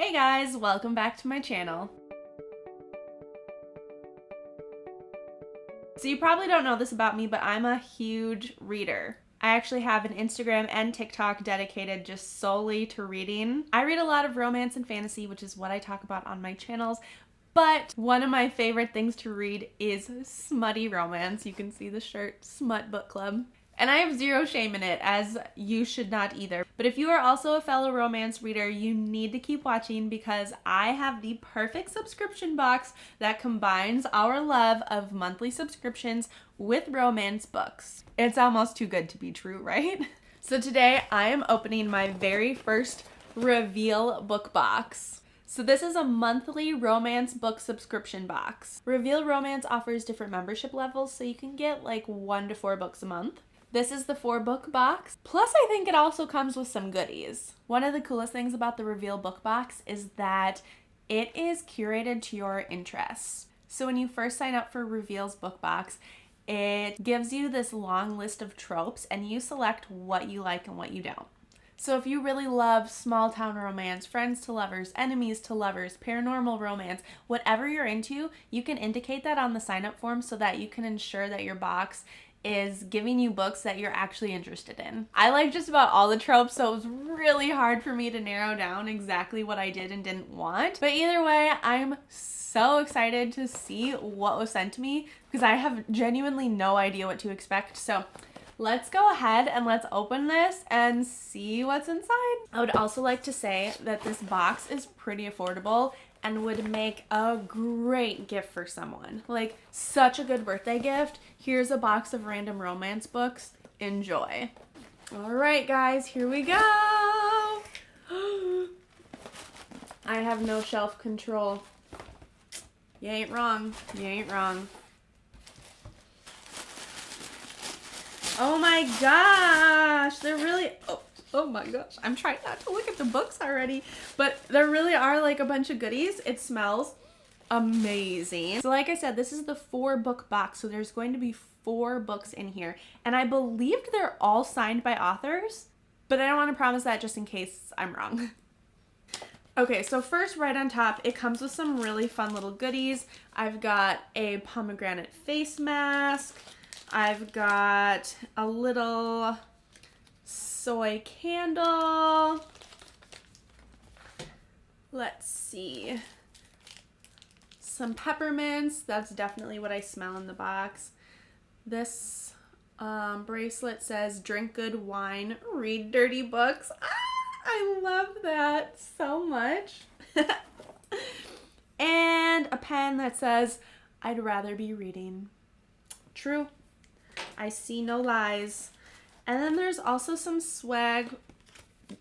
Hey guys, welcome back to my channel. So you probably don't know this about me, but I'm a huge reader. I actually have an Instagram and TikTok dedicated just solely to reading. I read a lot of romance and fantasy, which is what I talk about on my channels. But one of my favorite things to read is smutty romance. You can see the shirt, Smut Book Club. And I have zero shame in it, as you should not either. But if you are also a fellow romance reader, you need to keep watching because I have the perfect subscription box that combines our love of monthly subscriptions with romance books. It's almost too good to be true, right? So today I am opening my very first Reveal book box. So this is a monthly romance book subscription box. Reveal Romance offers different membership levels, so you can get like 1 to 4 books a month. This is the 4-book box. Plus, I think it also comes with some goodies. One of the coolest things about the Reveal book box is that it is curated to your interests. So when you first sign up for Reveal's book box, it gives you this long list of tropes and you select what you like and what you don't. So if you really love small town romance, friends to lovers, enemies to lovers, paranormal romance, whatever you're into, you can indicate that on the sign up form so that you can ensure that your box is giving you books that you're actually interested in. I like just about all the tropes, so it was really hard for me to narrow down exactly what I did and didn't want. But either way, I'm so excited to see what was sent to me because I have genuinely no idea what to expect. So let's go ahead and let's open this and see what's inside. I would also like to say that this box is pretty affordable and would make a great gift for someone. Like, such a good birthday gift. Here's a box of random romance books. Enjoy. All right, guys, here we go. I have no shelf control. You ain't wrong. You ain't wrong. Oh my gosh, they're really, oh my gosh, I'm trying not to look at the books already, but there really are like a bunch of goodies. It smells amazing. So like I said, this is the 4-book box, so there's going to be 4 books in here, and I believed they're all signed by authors, but I don't want to promise that just in case I'm wrong. Okay, so first, right on top, it comes with some really fun little goodies. I've got a pomegranate face mask. I've got a little soy candle. Let's see. Some peppermints. That's definitely what I smell in the box. This bracelet says, "Drink good wine, read dirty books." I love that so much. And a pen that says, "I'd rather be reading." True. I see no lies. And then there's also some swag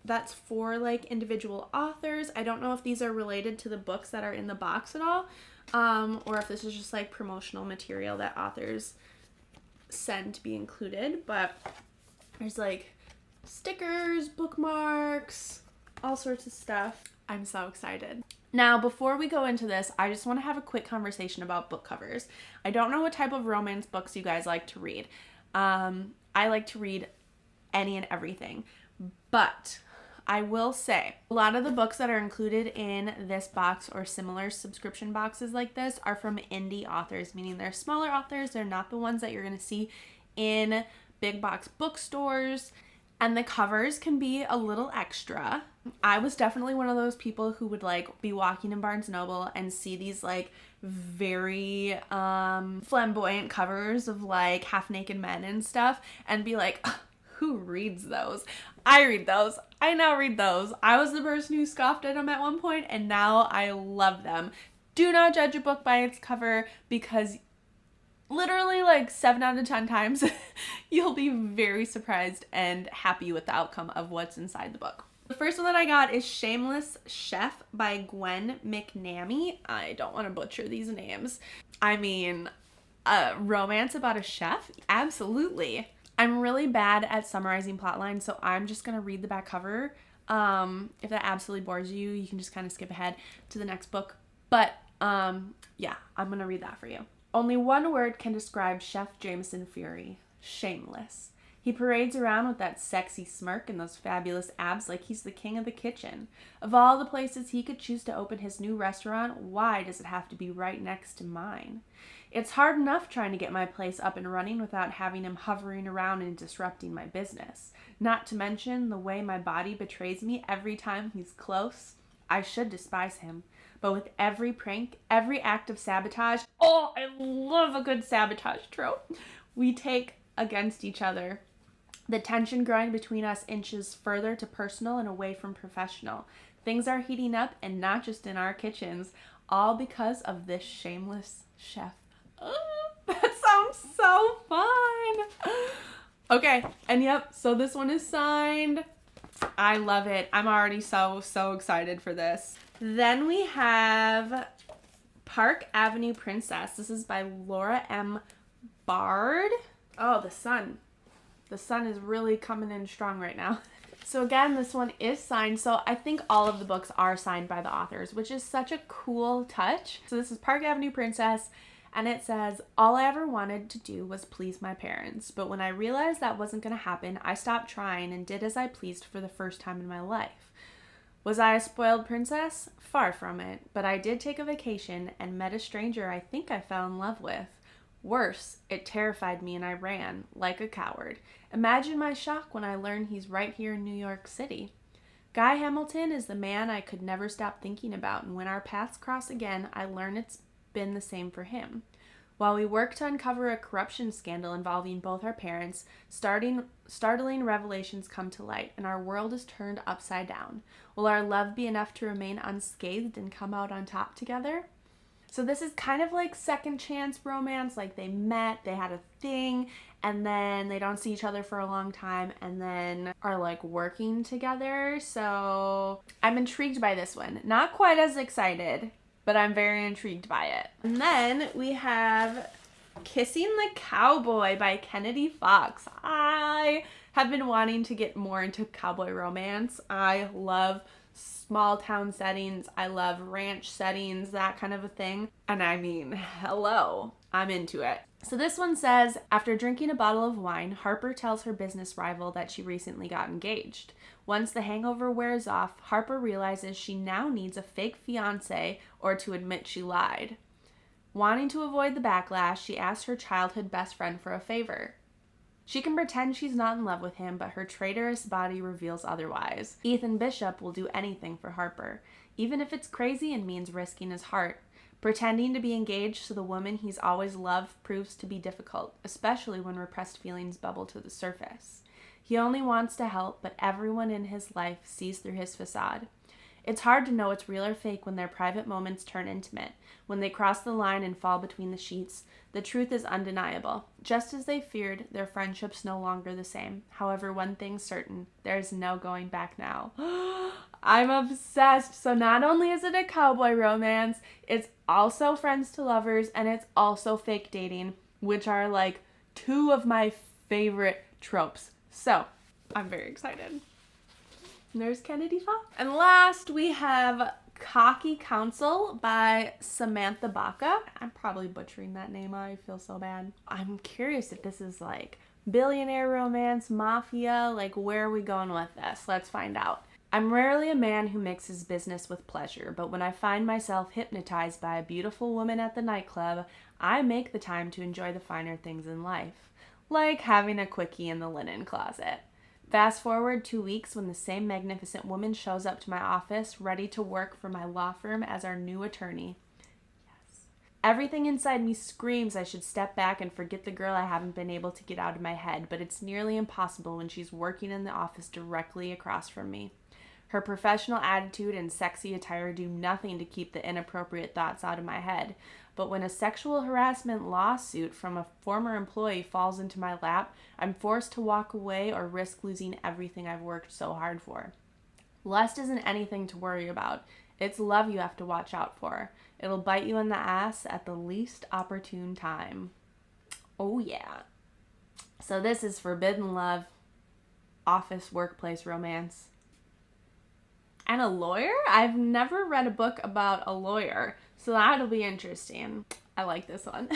that's for like individual authors. I don't know if these are related to the books that are in the box at all, or if this is just like promotional material that authors send to be included. But there's like stickers, bookmarks, all sorts of stuff. I'm so excited. Now, before we go into this, I just want to have a quick conversation about book covers. I don't know what type of romance books you guys like to read. I like to read any and everything, but I will say a lot of the books that are included in this box or similar subscription boxes like this are from indie authors, meaning they're smaller authors. They're not the ones that you're going to see in big box bookstores. And the covers can be a little extra. I was definitely one of those people who would like be walking in Barnes & Noble and see these like very flamboyant covers of like half-naked men and stuff and be like, who reads those? I read those. I now read those. I was the person who scoffed at them at one point and now I love them. Do not judge a book by its cover because literally like 7 out of 10 times you'll be very surprised and happy with the outcome of what's inside the book. The first one that I got is Shameless Chef by Gwen Mcnamee. I don't want to butcher these names. I mean, a romance about a chef? Absolutely. I'm really bad at summarizing plot lines, so I'm just going to read the back cover. If that absolutely bores you, you can just kind of skip ahead to the next book. But yeah, I'm going to read that for you. Only one word can describe Chef Jameson Fury: shameless. He parades around with that sexy smirk and those fabulous abs like he's the king of the kitchen. Of all the places he could choose to open his new restaurant, why does it have to be right next to mine? It's hard enough trying to get my place up and running without having him hovering around and disrupting my business. Not to mention the way my body betrays me every time he's close. I should despise him. But with every prank, every act of sabotage, oh, I love a good sabotage trope, we take against each other. The tension growing between us inches further to personal and away from professional. Things are heating up, and not just in our kitchens, all because of this shameless chef. Oh, that sounds so fun. Okay, and yep, so this one is signed. I love it. I'm already so excited for this. Then we have Park Avenue Princess. This is by Laura M. Bard. Oh, the sun. The sun is really coming in strong right now. So again, this one is signed. So I think all of the books are signed by the authors, which is such a cool touch. So this is Park Avenue Princess, and it says, all I ever wanted to do was please my parents. But when I realized that wasn't going to happen, I stopped trying and did as I pleased for the first time in my life. Was I a spoiled princess? Far from it. But I did take a vacation and met a stranger I think I fell in love with. Worse, it terrified me and I ran, like a coward. Imagine my shock when I learned he's right here in New York City. Guy Hamilton is the man I could never stop thinking about, and when our paths cross again, I learn it's been the same for him. While we work to uncover a corruption scandal involving both our parents, startling revelations come to light, and our world is turned upside down. Will our love be enough to remain unscathed and come out on top together? So this is kind of like second chance romance, like they met, they had a thing, and then they don't see each other for a long time, and then are like working together. So I'm intrigued by this one. Not quite as excited, but I'm very intrigued by it. And then we have Kissing the Cowboy by Kennedy Fox. I have been wanting to get more into cowboy romance. I love small town settings. I love ranch settings, that kind of a thing. And I mean, hello, I'm into it. So this one says, after drinking a bottle of wine, Harper tells her business rival that she recently got engaged. Once the hangover wears off, Harper realizes she now needs a fake fiancé or to admit she lied. Wanting to avoid the backlash, she asks her childhood best friend for a favor. She can pretend she's not in love with him, but her traitorous body reveals otherwise. Ethan Bishop will do anything for Harper, even if it's crazy and means risking his heart. Pretending to be engaged to the woman he's always loved proves to be difficult, especially when repressed feelings bubble to the surface. He only wants to help, but everyone in his life sees through his facade. It's hard to know it's real or fake when their private moments turn intimate. When they cross the line and fall between the sheets, the truth is undeniable. Just as they feared, their friendship's no longer the same. However, one thing's certain, there's no going back now. I'm obsessed. So not only is it a cowboy romance, it's also friends to lovers, and it's also fake dating, which are like two of my favorite tropes. So I'm very excited. And there's Kennedy Fox. And last we have Cocky Counsel by Samantha Baca. I'm probably butchering that name. I feel so bad. I'm curious if this is like billionaire romance, mafia, like where are we going with this? Let's find out. I'm rarely a man who mixes business with pleasure, but when I find myself hypnotized by a beautiful woman at the nightclub, I make the time to enjoy the finer things in life, like having a quickie in the linen closet. Fast forward 2 weeks when the same magnificent woman shows up to my office, ready to work for my law firm as our new attorney. Yes. Everything inside me screams I should step back and forget the girl I haven't been able to get out of my head, but it's nearly impossible when she's working in the office directly across from me. Her professional attitude and sexy attire do nothing to keep the inappropriate thoughts out of my head. But when a sexual harassment lawsuit from a former employee falls into my lap, I'm forced to walk away or risk losing everything I've worked so hard for. Lust isn't anything to worry about. It's love you have to watch out for. It'll bite you in the ass at the least opportune time. Oh yeah. So this is forbidden love, office workplace romance. And a lawyer? I've never read a book about a lawyer, so that'll be interesting. I like this one.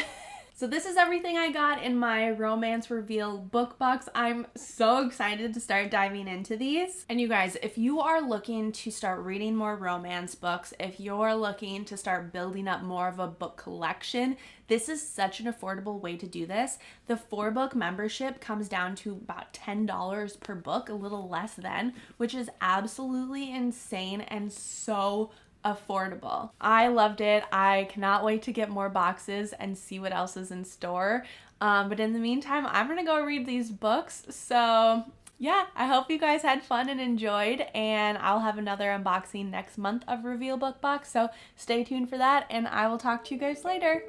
So this is everything I got in my romance reveal book box. I'm so excited to start diving into these. And you guys, if you are looking to start reading more romance books, if you're looking to start building up more of a book collection, this is such an affordable way to do this. The 4-book membership comes down to about $10 per book, a little less than, which is absolutely insane and so affordable. I loved it. I cannot wait to get more boxes and see what else is in store. But in the meantime, I'm gonna go read these books. So yeah, I hope you guys had fun and enjoyed, and I'll have another unboxing next month of Reveal Book Box. So stay tuned for that, and I will talk to you guys later.